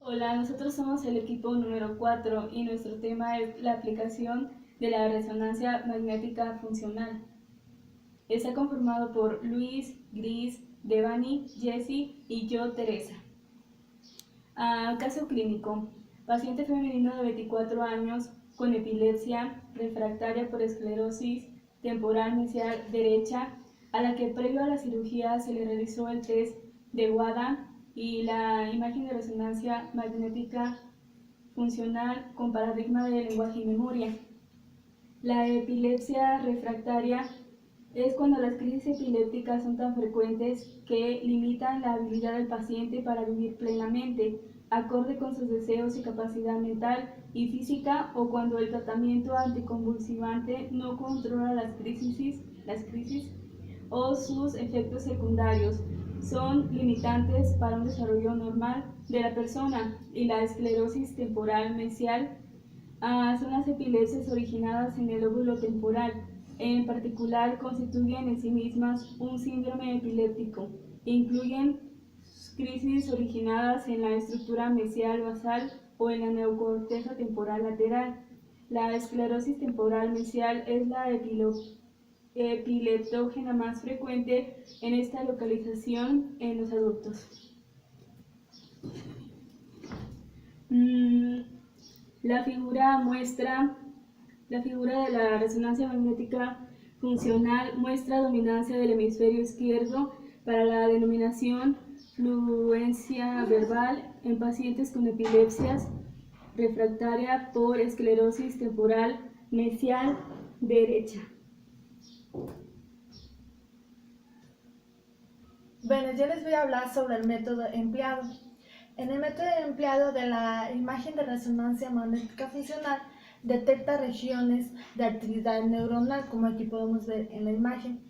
Hola, nosotros somos el equipo número 4 y nuestro tema es la aplicación de la resonancia magnética funcional. Está conformado por Luis, Gris, Devani, Jessie y yo, Teresa. Caso clínico. Paciente femenino de 24 años con epilepsia refractaria por esclerosis temporal mesial derecha, a la que previo a la cirugía se le realizó el test de WADA y la imagen de resonancia magnética funcional con paradigma de lenguaje y memoria. La epilepsia refractaria es cuando las crisis epilépticas son tan frecuentes que limitan la habilidad del paciente para vivir plenamente, acorde con sus deseos y capacidad mental y física, o cuando el tratamiento anticonvulsivante no controla las crisis o sus efectos secundarios. Son limitantes para un desarrollo normal de la persona. Y la esclerosis temporal mesial son las epilepsias originadas en el lóbulo temporal. En particular, constituyen en sí mismas un síndrome epiléptico. Incluyen crisis originadas en la estructura mesial basal o en la neocorteza temporal lateral. La esclerosis temporal mesial es la epileptógena más frecuente en esta localización en los adultos. La figura de la resonancia magnética funcional muestra dominancia del hemisferio izquierdo para la denominación fluencia verbal en pacientes con epilepsias refractaria por esclerosis temporal mesial derecha. Bueno, yo les voy a hablar sobre el método empleado. En el método empleado de la imagen de resonancia magnética funcional detecta regiones de actividad neuronal, como aquí podemos ver en la imagen,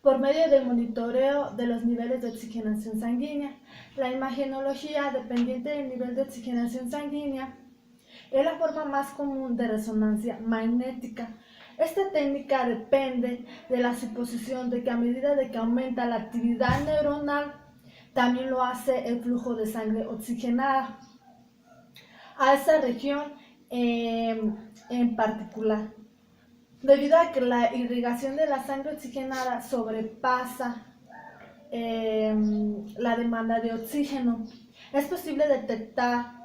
por medio del monitoreo de los niveles de oxigenación sanguínea. La imagenología, dependiente del nivel de oxigenación sanguínea, es la forma más común de resonancia magnética. Esta técnica depende de la suposición de que a medida de que aumenta la actividad neuronal, también lo hace el flujo de sangre oxigenada a esa región en particular. Debido a que la irrigación de la sangre oxigenada sobrepasa la demanda de oxígeno, es posible detectar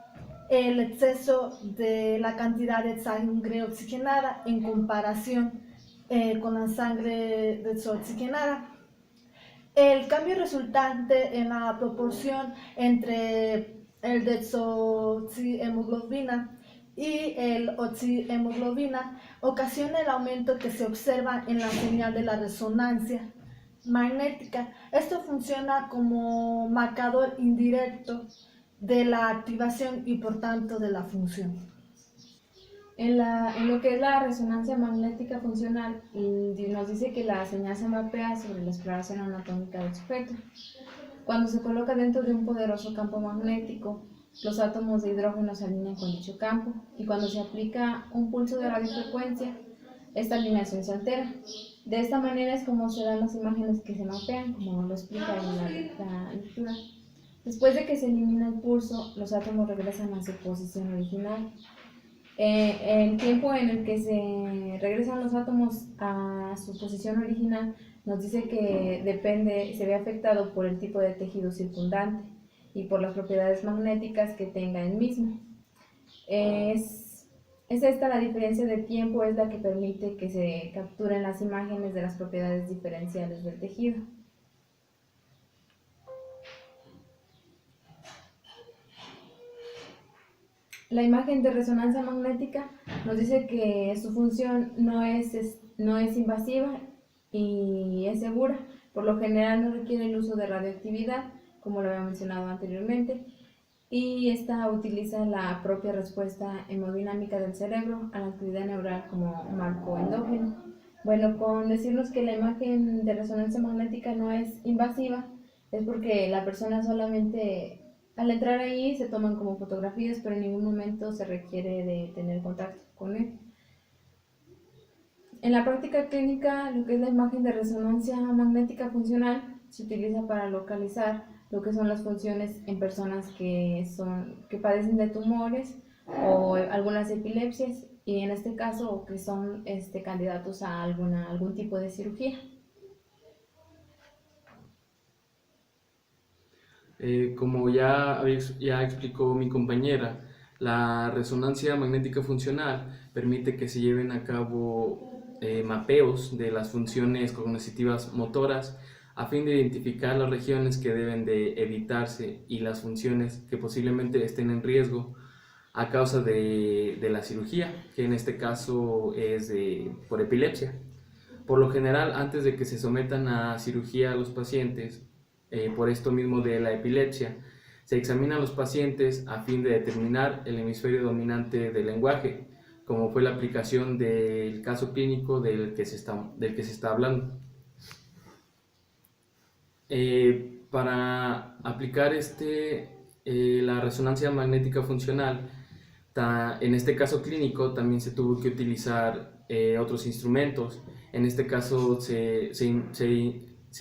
el exceso de la cantidad de sangre oxigenada en comparación con la sangre desoxigenada. El cambio resultante en la proporción entre el desoxihemoglobina y el oxihemoglobina ocasiona el aumento que se observa en la señal de la resonancia magnética. Esto funciona como marcador indirecto de la activación y por tanto de la función. En lo que es la resonancia magnética funcional, nos dice que la señal se mapea sobre la exploración anatómica del sujeto. Cuando se coloca dentro de un poderoso campo magnético, los átomos de hidrógeno se alinean con dicho campo, y cuando se aplica un pulso de radiofrecuencia, esta alineación se altera. De esta manera es como se dan las imágenes que se mapean, como lo explica en la lectura. Después de que se elimina el pulso, los átomos regresan a su posición original. El tiempo en el que se regresan los átomos a su posición original nos dice que se ve afectado por el tipo de tejido circundante y por las propiedades magnéticas que tenga el mismo. Es esta la diferencia de tiempo, es la que permite que se capturen las imágenes de las propiedades diferenciales del tejido. La imagen de resonancia magnética nos dice que su función no es invasiva y es segura. Por lo general no requiere el uso de radioactividad, como lo había mencionado anteriormente, y esta utiliza la propia respuesta hemodinámica del cerebro a la actividad neural como marco endógeno. Bueno, con decirnos que la imagen de resonancia magnética no es invasiva, es porque la persona solamente al entrar ahí se toman como fotografías, pero en ningún momento se requiere de tener contacto con él. En la práctica clínica, lo que es la imagen de resonancia magnética funcional se utiliza para localizar lo que son las funciones en personas que padecen de tumores o algunas epilepsias, y en este caso que son candidatos a algún tipo de cirugía. Como ya explicó mi compañera, la resonancia magnética funcional permite que se lleven a cabo mapeos de las funciones cognitivas motoras a fin de identificar las regiones que deben de evitarse y las funciones que posiblemente estén en riesgo a causa de la cirugía, que en este caso es por epilepsia. Por lo general, antes de que se sometan a cirugía a los pacientes, por esto mismo de la epilepsia, se examinan los pacientes a fin de determinar el hemisferio dominante del lenguaje, como fue la aplicación del caso clínico del que se está hablando. Para aplicar la resonancia magnética funcional, en este caso clínico también se tuvo que utilizar otros instrumentos. En este caso se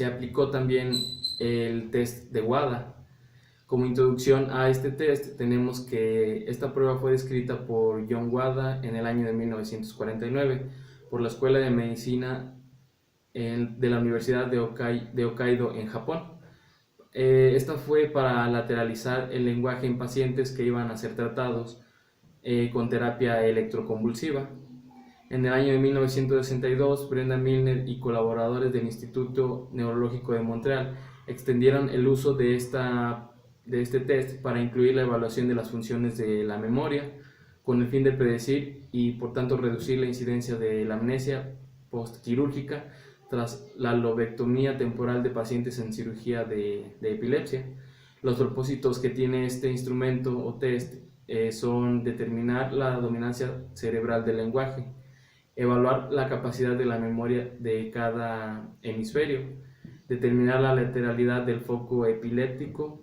aplicó también el test de WADA. Como introducción a este test tenemos que esta prueba fue descrita por John WADA en el año de 1949 por la Escuela de Medicina de la Universidad de Hokkaido en Japón. Esta fue para lateralizar el lenguaje en pacientes que iban a ser tratados con terapia electroconvulsiva. En el año de 1962, Brenda Milner y colaboradores del Instituto Neurológico de Montreal extendieron el uso de este test para incluir la evaluación de las funciones de la memoria, con el fin de predecir y por tanto reducir la incidencia de la amnesia postquirúrgica tras la lobectomía temporal de pacientes en cirugía de epilepsia. Los propósitos que tiene este instrumento o test son determinar la dominancia cerebral del lenguaje, evaluar la capacidad de la memoria de cada hemisferio, determinar la lateralidad del foco epiléptico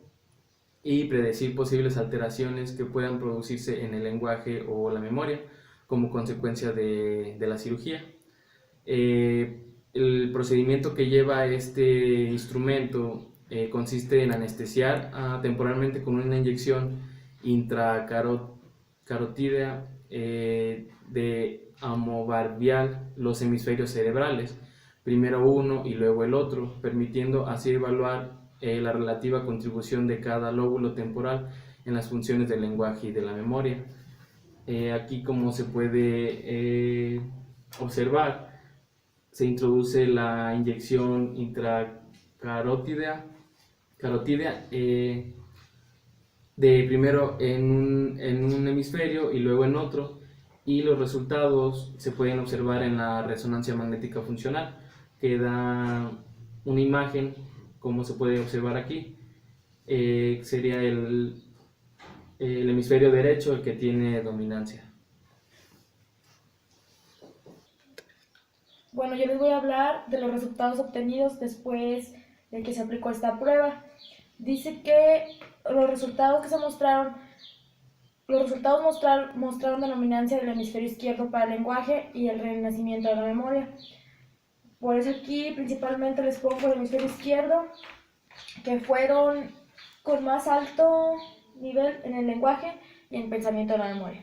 y predecir posibles alteraciones que puedan producirse en el lenguaje o la memoria como consecuencia de la cirugía. El procedimiento que lleva este instrumento consiste en anestesiar temporalmente con una inyección intracarotídea de amobarbial los hemisferios cerebrales, primero uno y luego el otro, permitiendo así evaluar la relativa contribución de cada lóbulo temporal en las funciones del lenguaje y de la memoria. Aquí, como se puede observar, se introduce la inyección intracarotídea de primero en un hemisferio y luego en otro, y los resultados se pueden observar en la resonancia magnética funcional, que da una imagen, como se puede observar aquí. Sería el hemisferio derecho el que tiene dominancia. Bueno, yo les voy a hablar de los resultados obtenidos después de que se aplicó esta prueba. Dice que los resultados mostraron la dominancia del hemisferio izquierdo para el lenguaje y el renacimiento de la memoria. Por eso aquí principalmente les pongo el hemisferio izquierdo, que fueron con más alto nivel en el lenguaje y en el pensamiento de la memoria.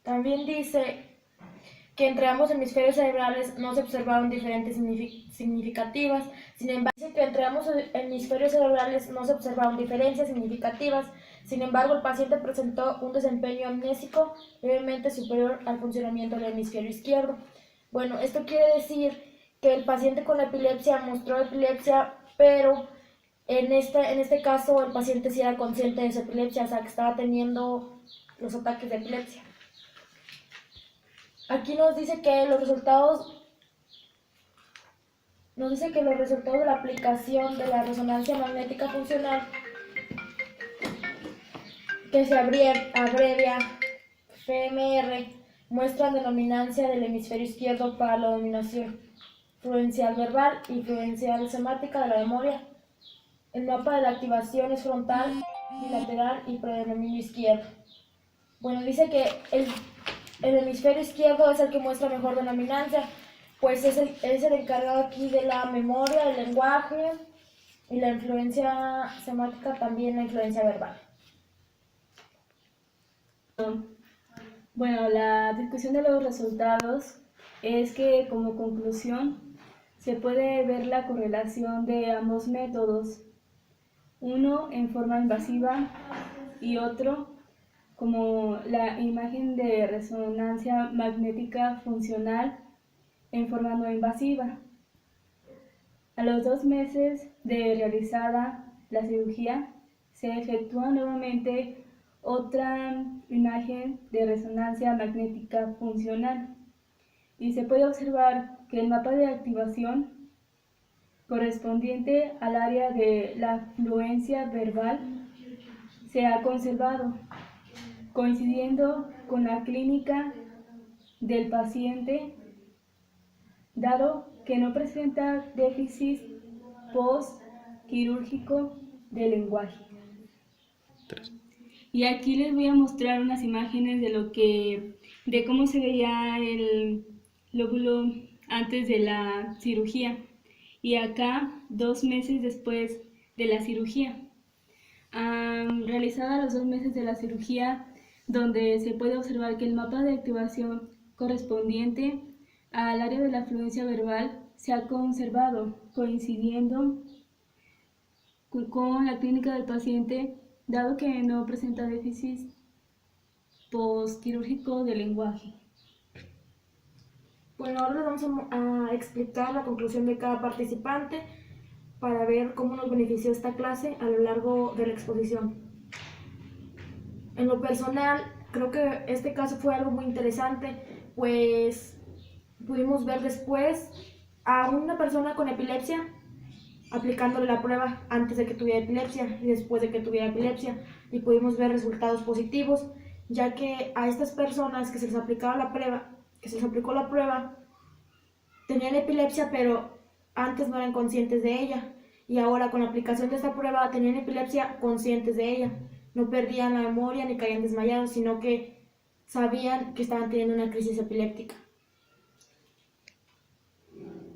También dice que entre ambos hemisferios cerebrales no se observaron diferencias significativas. Sin embargo, el paciente presentó un desempeño amnésico levemente superior al funcionamiento del hemisferio izquierdo. Bueno, esto quiere decir que el paciente con epilepsia mostró epilepsia, pero en este caso el paciente sí era consciente de su epilepsia, o sea que estaba teniendo los ataques de epilepsia. Aquí nos dice que los resultados de la aplicación de la resonancia magnética funcional, que se abrevia FMR, muestran la dominancia del hemisferio izquierdo para la dominación fluencial verbal y fluencial semática de la memoria. El mapa de la activación es frontal, bilateral y predominio izquierdo. Bueno, dice que el hemisferio izquierdo es el que muestra mejor dominancia, pues es el encargado aquí de la memoria, del lenguaje y la influencia semántica también la influencia verbal. Bueno, la discusión de los resultados es que como conclusión se puede ver la correlación de ambos métodos, uno en forma invasiva y otro como la imagen de resonancia magnética funcional en forma no invasiva. A los 2 meses de realizada la cirugía, se efectúa nuevamente otra imagen de resonancia magnética funcional y se puede observar que el mapa de activación correspondiente al área de la fluencia verbal se ha conservado, coincidiendo con la clínica del paciente, dado que no presenta déficit post-quirúrgico del lenguaje. Y aquí les voy a mostrar unas imágenes de cómo se veía el lóbulo antes de la cirugía y acá 2 meses después de la cirugía. Realizada los 2 meses de la cirugía, donde se puede observar que el mapa de activación correspondiente al área de la fluencia verbal se ha conservado, coincidiendo con la clínica del paciente, dado que no presenta déficit postquirúrgico del lenguaje. Bueno, ahora les vamos a explicar la conclusión de cada participante para ver cómo nos benefició esta clase a lo largo de la exposición. En lo personal, creo que este caso fue algo muy interesante, pues pudimos ver después a una persona con epilepsia aplicándole la prueba antes de que tuviera epilepsia y después de que tuviera epilepsia, y pudimos ver resultados positivos, ya que a estas personas que se les aplicaba la prueba, tenían epilepsia, pero antes no eran conscientes de ella, y ahora con la aplicación de esta prueba tenían epilepsia conscientes de ella. No perdían la memoria ni caían desmayados, sino que sabían que estaban teniendo una crisis epiléptica.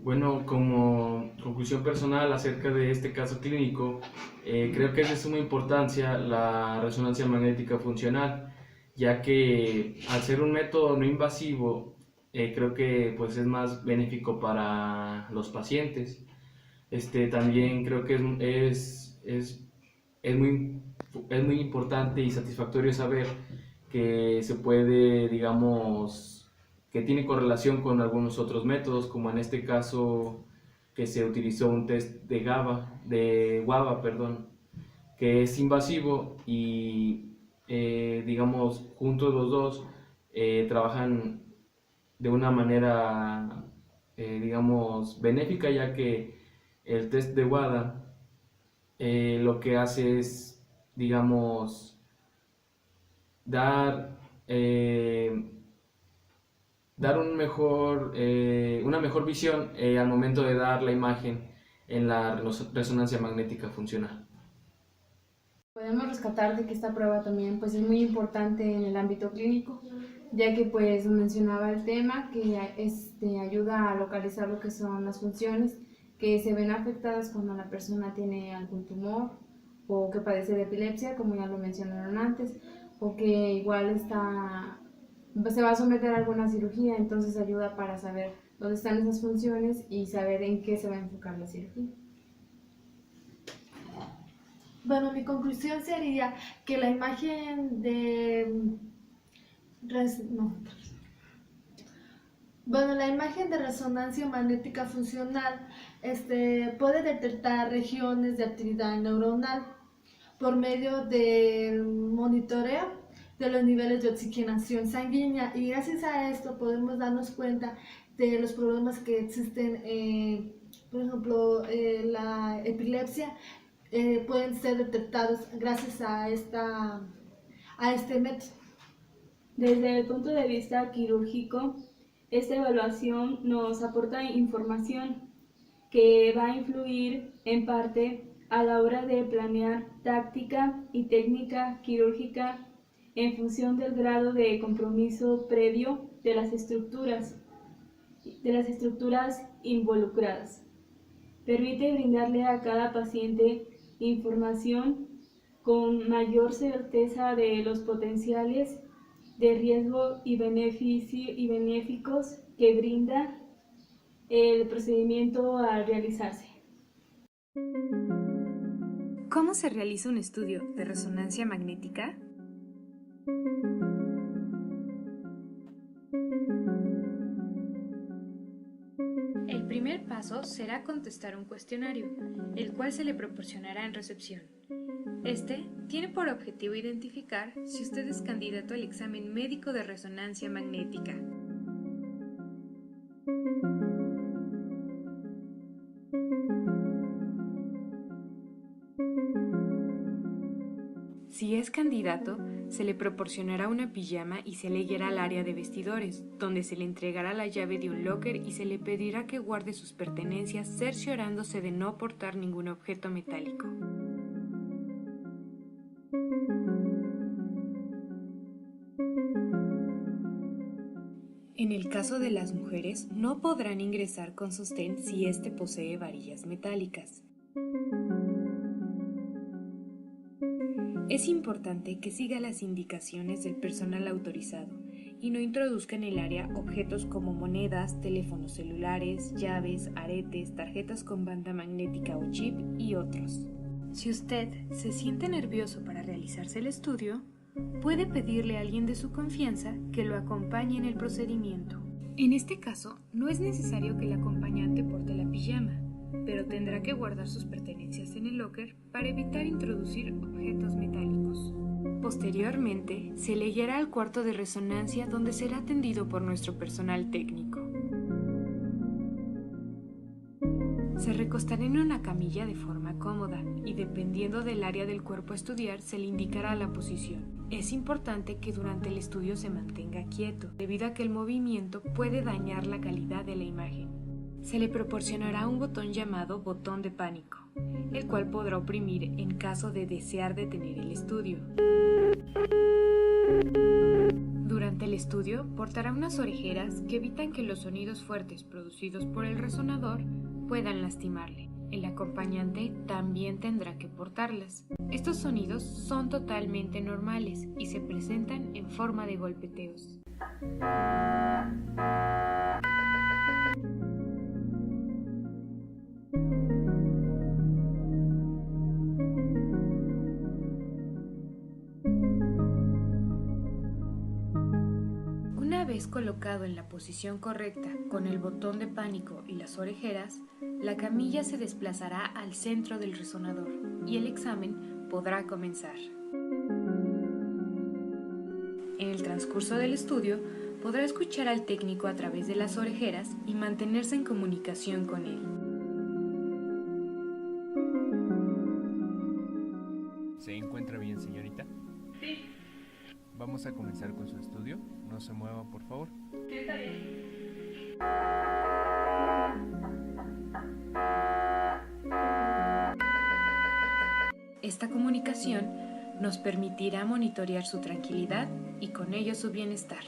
Bueno, como conclusión personal acerca de este caso clínico, creo que es de suma importancia la resonancia magnética funcional, ya que al ser un método no invasivo, creo que pues es más benéfico para los pacientes. También creo que es muy importante y satisfactorio saber que se puede, digamos, que tiene correlación con algunos otros métodos, como en este caso que se utilizó un test de GUAVA, que es invasivo y digamos juntos los dos trabajan de una manera digamos benéfica, ya que el test de WADA lo que hace es, digamos, dar una mejor visión al momento de dar la imagen en la resonancia magnética funcional. Podemos rescatar de que esta prueba también pues, es muy importante en el ámbito clínico, ya que pues mencionaba el tema que ayuda a localizar lo que son las funciones que se ven afectadas cuando la persona tiene algún tumor o que padece de epilepsia, como ya lo mencionaron antes, o que igual se va a someter a alguna cirugía, entonces ayuda para saber dónde están esas funciones y saber en qué se va a enfocar la cirugía. Bueno, mi conclusión sería que la imagen la imagen de resonancia magnética funcional puede detectar regiones de actividad neuronal por medio del monitoreo de los niveles de oxigenación sanguínea, y gracias a esto podemos darnos cuenta de los problemas que existen, por ejemplo, la epilepsia. Pueden ser detectados gracias a este método. Desde el punto de vista quirúrgico, esta evaluación nos aporta información que va a influir en parte a la hora de planear táctica y técnica quirúrgica en función del grado de compromiso previo de las estructuras involucradas. Permite brindarle a cada paciente información con mayor certeza de los potenciales de riesgo y benéficos que brinda el procedimiento al realizarse. ¿Cómo se realiza un estudio de resonancia magnética? El primer paso será contestar un cuestionario, el cual se le proporcionará en recepción. Este tiene por objetivo identificar si usted es candidato al examen médico de resonancia magnética. Si es candidato, se le proporcionará una pijama y se le guiará al área de vestidores, donde se le entregará la llave de un locker y se le pedirá que guarde sus pertenencias, cerciorándose de no portar ningún objeto metálico. En el caso de las mujeres, no podrán ingresar con sostén si éste posee varillas metálicas. Es importante que siga las indicaciones del personal autorizado y no introduzca en el área objetos como monedas, teléfonos celulares, llaves, aretes, tarjetas con banda magnética o chip y otros. Si usted se siente nervioso para realizarse el estudio, puede pedirle a alguien de su confianza que lo acompañe en el procedimiento. En este caso, no es necesario que el acompañante porte la pijama, pero tendrá que guardar sus pertenencias en el locker para evitar introducir objetos metálicos. Posteriormente, se le guiará al cuarto de resonancia donde será atendido por nuestro personal técnico. Se recostará en una camilla de forma cómoda y dependiendo del área del cuerpo a estudiar se le indicará la posición. Es importante que durante el estudio se mantenga quieto, debido a que el movimiento puede dañar la calidad de la imagen. Se le proporcionará un botón llamado botón de pánico, el cual podrá oprimir en caso de desear detener el estudio. Durante el estudio, portará unas orejeras que evitan que los sonidos fuertes producidos por el resonador puedan lastimarle. El acompañante también tendrá que portarlas. Estos sonidos son totalmente normales y se presentan en forma de golpeteos. Una vez colocado en la posición correcta con el botón de pánico y las orejeras, la camilla se desplazará al centro del resonador y el examen podrá comenzar. En el transcurso del estudio, podrá escuchar al técnico a través de las orejeras y mantenerse en comunicación con él. ¿Se encuentra bien, señorita? Sí, Vamos a comenzar con su estudio. No se mueva, por favor. sí, está bien. Esta comunicación nos permitirá monitorear su tranquilidad y con ello su bienestar.